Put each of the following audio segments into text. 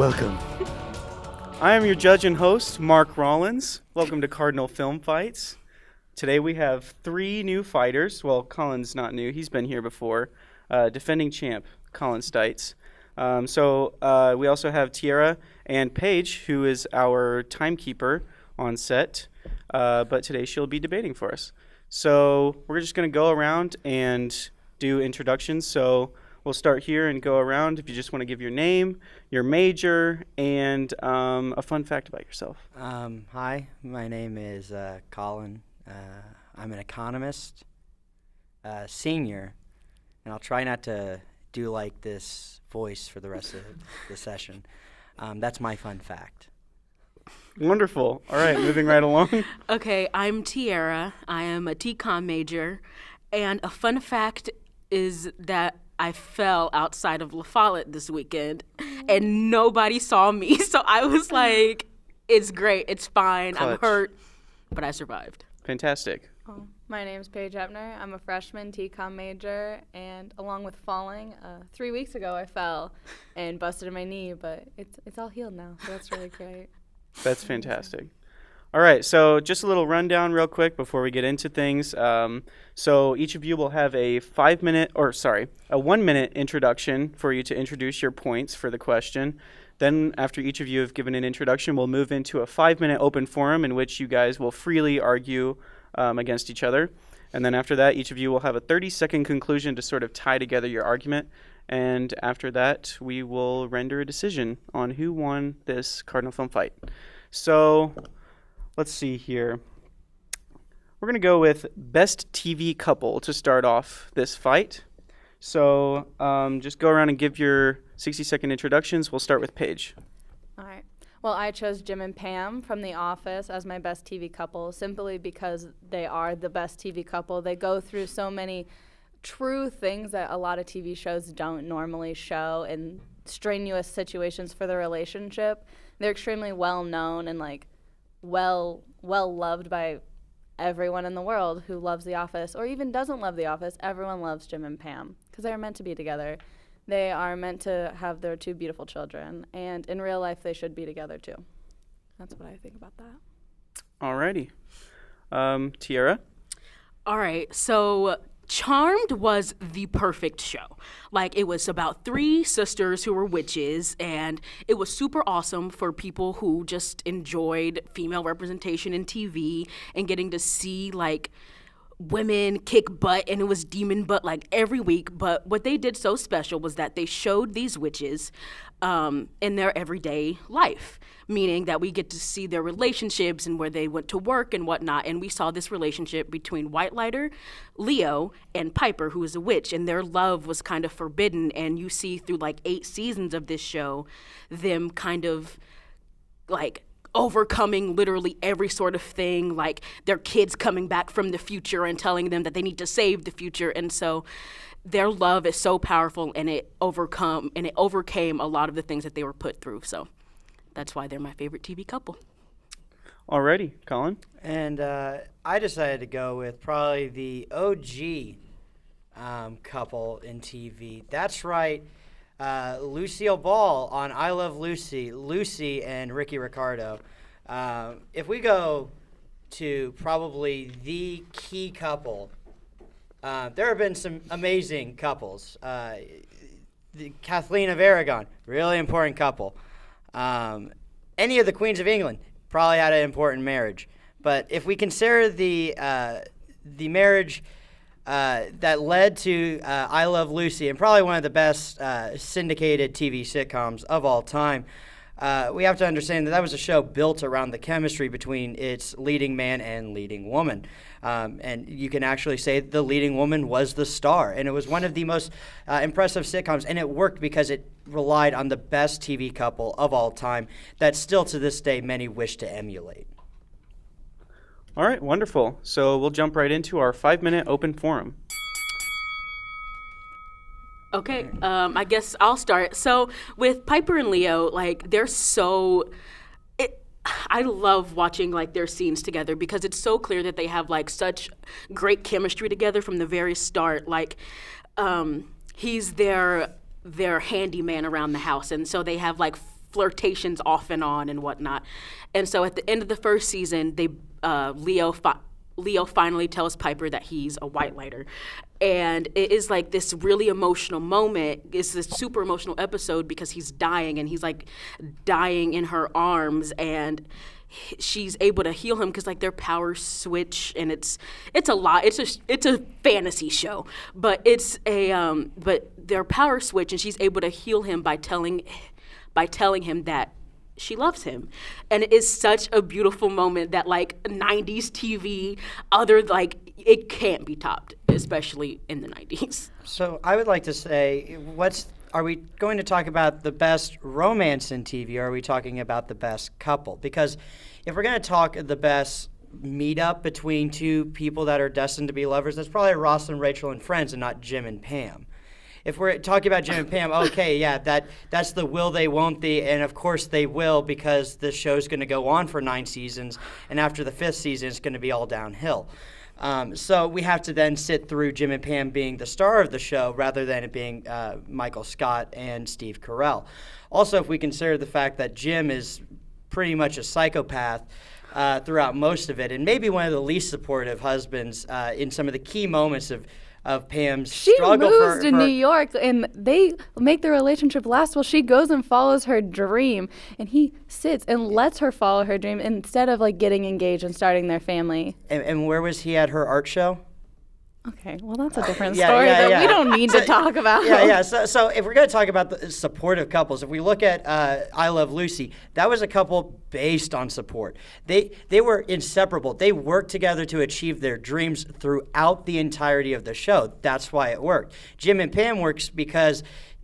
Welcome. I am your judge and host, Mark Rollins. Welcome to Cardinal Film Fights. Today we have 3 new fighters. Well, Colin's not new. He's been here before. Defending champ, Colin Stites. We also have Tiara and Paige, who is our timekeeper on set. But today she'll be debating for us. So we're just going to go around and do introductions. So we'll start here and go around if you just want to give your name, your major, and a fun fact about yourself. Hi, my name is Colin. I'm an economist, senior, and I'll try not to do like this voice for the rest of the session. That's my fun fact. Wonderful. All right, moving right along. Okay, I'm Tiara. I am a TCOM major, and a fun fact is that I fell outside of La Follette this weekend, and nobody saw me. So I was like, it's great. It's fine. Clutch. I'm hurt, but I survived. Fantastic. My name's Paige Ebner. I'm a freshman TCOM major, and along with falling, 3 weeks ago I fell and busted my knee, but it's all healed now, so that's really great. That's fantastic. All right, so just a little rundown real quick before we get into things. So each of you will have a 1-minute introduction for you to introduce your points for the question. Then after each of you have given an introduction, we'll move into a 5-minute open forum in which you guys will freely argue against each other. And then after that, each of you will have a 30-second conclusion to sort of tie together your argument. And after that, we will render a decision on who won this Cardinal Film Fight. So let's see here. We're going to go with Best TV Couple to start off this fight. So just go around and give your 60-second introductions. We'll start with Paige. All right. Well, I chose Jim and Pam from The Office as my best TV couple simply because they are the best TV couple. They go through so many true things that a lot of TV shows don't normally show in strenuous situations for their relationship. They're extremely well known and well loved by everyone in the world who loves The Office or even doesn't love The Office. Everyone loves Jim and Pam because they are meant to be together. They are meant to have their 2 beautiful children, and in real life they should be together too. That's what I think about that. Alrighty. Tiara? All right, so Charmed was the perfect show. Like, it was about 3 sisters who were witches, and it was super awesome for people who just enjoyed female representation in TV and getting to see, like, women kick butt, and it was demon butt, like, every week. But what they did so special was that they showed these witches in their everyday life, meaning that we get to see their relationships and where they went to work and whatnot. And we saw this relationship between Whitelighter, Leo, and Piper, who is a witch, and their love was kind of forbidden. And you see through like 8 seasons of this show them kind of like overcoming literally every sort of thing, like their kids coming back from the future and telling them that they need to save the future. And so their love is so powerful, and it overcame a lot of the things that they were put through. So that's why they're my favorite TV couple. Alrighty, Colin? And I decided to go with probably the OG couple in TV. That's right. Lucille Ball on I Love Lucy, Lucy and Ricky Ricardo. If we go to probably the key couple, there have been some amazing couples. Kathleen of Aragon, really important couple. Any of the Queens of England probably had an important marriage. But if we consider the marriage that led to I Love Lucy, and probably one of the best syndicated TV sitcoms of all time, we have to understand that was a show built around the chemistry between its leading man and leading woman. And you can actually say the leading woman was the star. And it was one of the most impressive sitcoms, and it worked because it relied on the best TV couple of all time that still to this day many wish to emulate. All right, wonderful. So we'll jump right into our 5-minute open forum. Okay, I guess I'll start. So with Piper and Leo, like, they're so... I love watching, like, their scenes together because it's so clear that they have, like, such great chemistry together from the very start. Like, he's their handyman around the house, and so they have, like, flirtations off and on and whatnot. And so at the end of the first season, Leo finally tells Piper that he's a white lighter. And it is like this really emotional moment. It's this super emotional episode because he's dying, and he's like dying in her arms, and she's able to heal him because like their powers switch, and it's a lot. It's a fantasy show, but but their power switch, and she's able to heal him by telling him that she loves him. And it is such a beautiful moment that like 90s TV, it can't be topped, especially in the 90s. So I would like to say, are we going to talk about the best romance in TV, or are we talking about the best couple? Because if we're going to talk the best meetup between two people that are destined to be lovers, that's probably Ross and Rachel and Friends, and not Jim and Pam. If we're talking about Jim and Pam, okay, yeah, that's the will they, won't they, and of course they will, because the show's going to go on for 9 seasons, and after the 5th season, it's going to be all downhill. So we have to then sit through Jim and Pam being the star of the show rather than it being Michael Scott and Steve Carell. Also, if we consider the fact that Jim is pretty much a psychopath throughout most of it, and maybe one of the least supportive husbands in some of the key moments of Pam's struggle. She moves to New York, and they make the relationship last. Well, she goes and follows her dream, and he sits and lets her follow her dream instead of like getting engaged and starting their family. And where was he at her art show? Okay, well, that's a different story that we don't need to talk about. So if we're going to talk about the supportive couples, if we look at I Love Lucy, that was a couple based on support. They were inseparable. They worked together to achieve their dreams throughout the entirety of the show. That's why it worked. Jim and Pam works because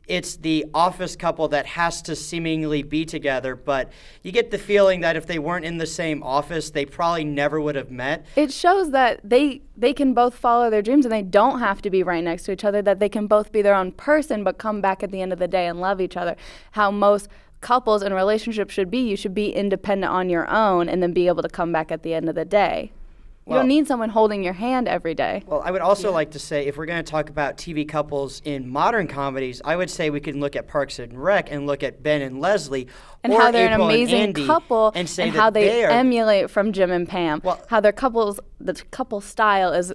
it's the office couple that has to seemingly be together, but you get the feeling that if they weren't in the same office, they probably never would have met. It shows that they can both follow their dreams, and they don't have to be right next to each other, that they can both be their own person but come back at the end of the day and love each other. How most couples and relationships should be. You should be independent on your own and then be able to come back at the end of the day. You don't need someone holding your hand every day. Well, I would also like to say, if we're going to talk about TV couples in modern comedies, I would say we can look at Parks and Rec and look at Ben and Leslie, and or how they're April an amazing and Andy, couple, and say and that how they are, emulate from Jim and Pam. Well, how the couple style is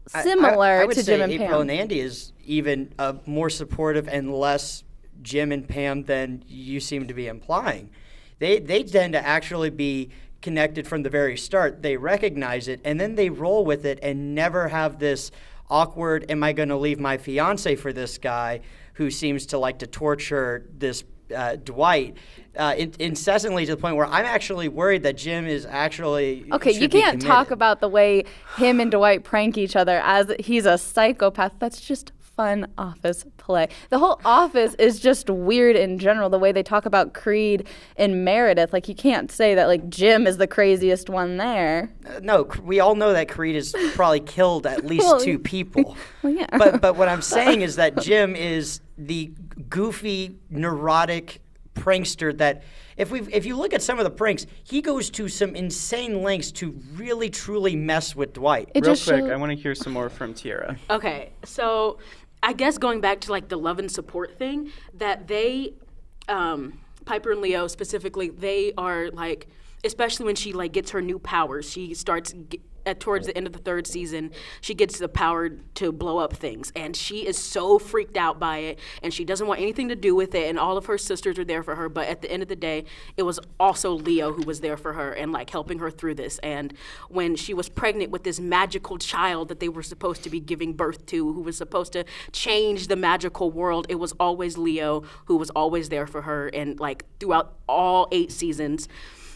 similar I would to say Jim and April Pam. and Andy is even more supportive and less Jim and Pam than you seem to be implying. They tend to actually be connected from the very start. They recognize it, and then they roll with it and never have this awkward, am I going to leave my fiance for this guy who seems to like to torture this Dwight incessantly, to the point where I'm actually worried that Jim is actually Okay, you can't talk about the way him and Dwight prank each other as he's a psychopath. That's just fun office play. The whole office is just weird in general, the way they talk about Creed and Meredith. Like, you can't say that like Jim is the craziest one there. No, we all know that Creed has probably killed at least 2 people. Well, yeah. But what I'm saying is that Jim is the goofy, neurotic prankster that if you look at some of the pranks, he goes to some insane lengths to really truly mess with Dwight. Real quick, I want to hear some more from Tiara. Okay, so I guess going back to like the love and support thing, that they, Piper and Leo specifically, they are like, especially when she like gets her new powers, she starts towards the end of the 3rd season, she gets the power to blow up things, and she is so freaked out by it, and she doesn't want anything to do with it, and all of her sisters are there for her, but at the end of the day, it was also Leo who was there for her and like helping her through this. And when she was pregnant with this magical child that they were supposed to be giving birth to, who was supposed to change the magical world, it was always Leo who was always there for her. And like throughout all 8 seasons,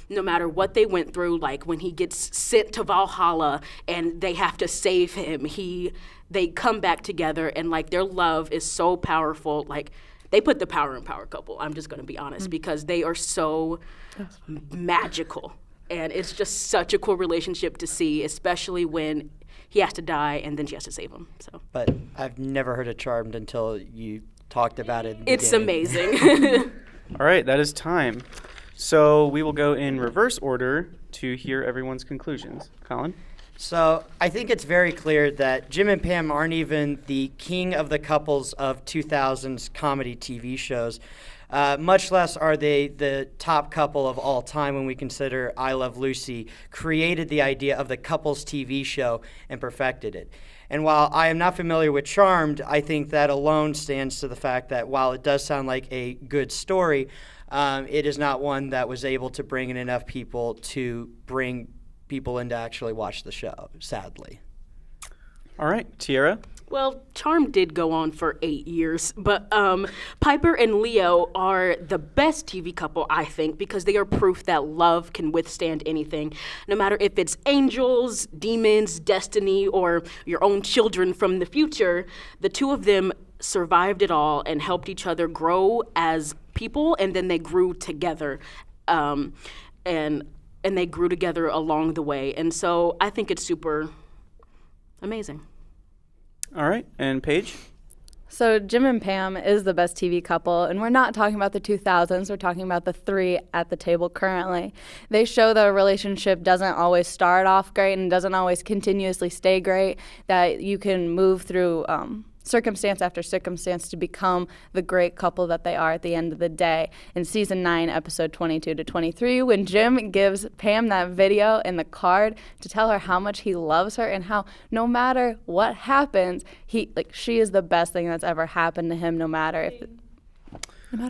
no matter what they went through, like when he gets sent to Valhalla and they have to save him, they come back together, and like their love is so powerful. Like they put the power in Power Couple. I'm just going to be honest, because they are so magical, and it's just such a cool relationship to see, especially when he has to die and then she has to save him. So, but I've never heard of Charmed until you talked about it. It's amazing. All right, that is time. So we will go in reverse order to hear everyone's conclusions. Colin? So I think it's very clear that Jim and Pam aren't even the king of the couples of 2000s comedy TV shows. Much less are they the top couple of all time when we consider I Love Lucy created the idea of the couples TV show and perfected it. And while I am not familiar with Charmed, I think that alone stands to the fact that while it does sound like a good story, it is not one that was able to bring in enough people to bring people in to actually watch the show, sadly. All right, Tiara? Well, Charmed did go on for 8 years, but Piper and Leo are the best TV couple, I think, because they are proof that love can withstand anything. No matter if it's angels, demons, destiny, or your own children from the future, the two of them survived it all and helped each other grow as people, and then they grew together. And they grew together along the way. And so I think it's super amazing. All right, and Paige? So Jim and Pam is the best TV couple, and we're not talking about the 2000s. We're talking about the three at the table currently. They show that a relationship doesn't always start off great and doesn't always continuously stay great, that you can move through circumstance after circumstance to become the great couple that they are at the end of the day. In season 9, episode 22 to 23, when Jim gives Pam that video and the card to tell her how much he loves her and how no matter what happens, she is the best thing that's ever happened to him, no matter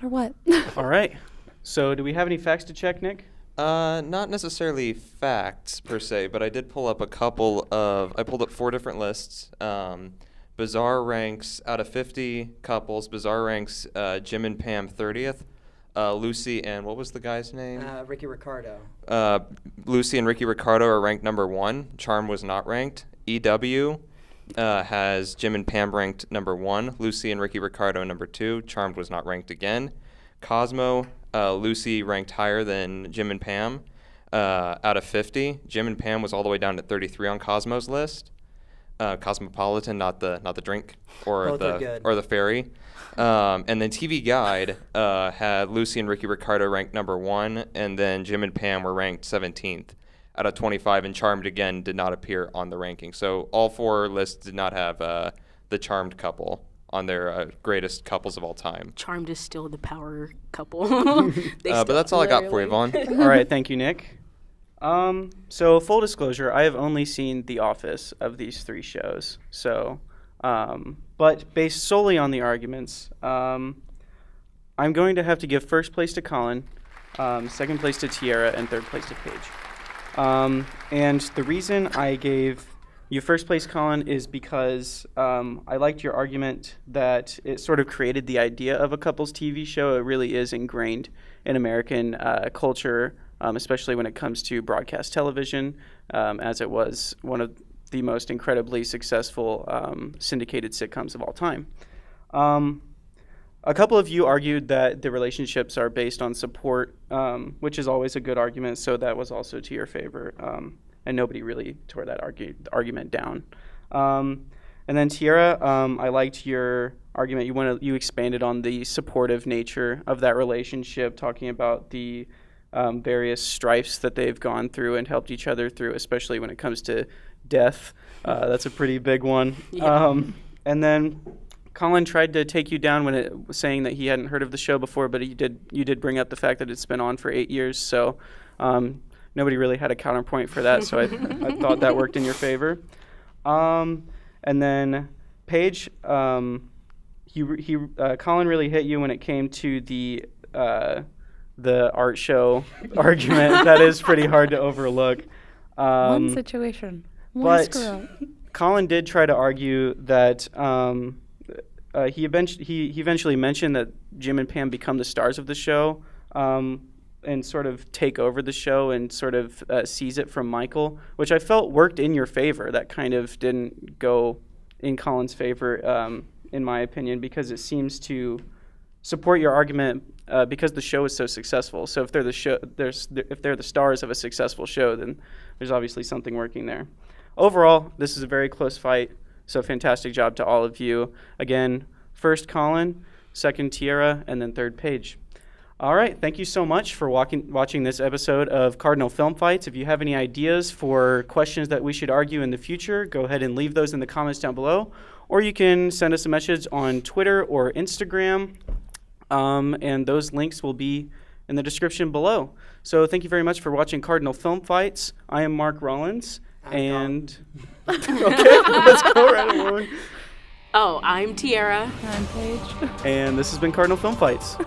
what. All right. So do we have any facts to check, Nick? Not necessarily facts per se, but I did pull up I pulled up 4 different lists. Bizarre ranks, out of 50 couples, Bizarre ranks Jim and Pam 30th. Lucy and, what was the guy's name? Ricky Ricardo. Lucy and Ricky Ricardo are ranked number 1. Charm was not ranked. EW has Jim and Pam ranked number 1. Lucy and Ricky Ricardo number 2. Charmed was not ranked again. Cosmo, Lucy ranked higher than Jim and Pam. Out of 50, Jim and Pam was all the way down to 33 on Cosmo's list. Cosmopolitan, not the drink or the ferry. And then TV Guide had Lucy and Ricky Ricardo ranked number 1, and then Jim and Pam were ranked 17th out of 25, and Charmed again did not appear on the ranking. So all 4 lists did not have the Charmed couple on their greatest couples of all time. Charmed is still the power couple. But that's all I got for you, Vaughn. All right, thank you, Nick. So full disclosure, I have only seen The Office of these 3 shows. So, but based solely on the arguments, I'm going to have to give first place to Colin, second place to Tiara, and third place to Paige. And the reason I gave you first place, Colin, is because I liked your argument that it sort of created the idea of a couples TV show. It really is ingrained in American culture, especially when it comes to broadcast television, as it was one of the most incredibly successful syndicated sitcoms of all time. A couple of you argued that the relationships are based on support, which is always a good argument, so that was also to your favor, and nobody really tore that argument down. And then Tiara, I liked your argument. You expanded on the supportive nature of that relationship, talking about the various strifes that they've gone through and helped each other through, especially when it comes to death. That's a pretty big one. Yeah. And then Colin tried to take you down when it was saying that he hadn't heard of the show before, but you did bring up the fact that it's been on for 8 years. So nobody really had a counterpoint for that. So I thought that worked in your favor. And then Paige, Colin really hit you when it came to the art show argument. That is pretty hard to overlook. One situation. One screw-up. Colin did try to argue that he eventually mentioned that Jim and Pam become the stars of the show and sort of take over the show and sort of seize it from Michael, which I felt worked in your favor. That kind of didn't go in Colin's favor, in my opinion, because it seems to support your argument because the show is so successful. So if they're the stars of a successful show, then there's obviously something working there. Overall, this is a very close fight, so fantastic job to all of you. Again, first Colin, second Tiara, and then third Paige. All right, thank you so much for watching this episode of Cardinal Film Fights. If you have any ideas for questions that we should argue in the future, go ahead and leave those in the comments down below, or you can send us a message on Twitter or Instagram. and those links will be in the description below. So thank you very much for watching Cardinal Film Fights. I am Mark Rollins, and okay, let's go right along. Oh, I'm Tiara. I'm Paige. And this has been Cardinal Film Fights.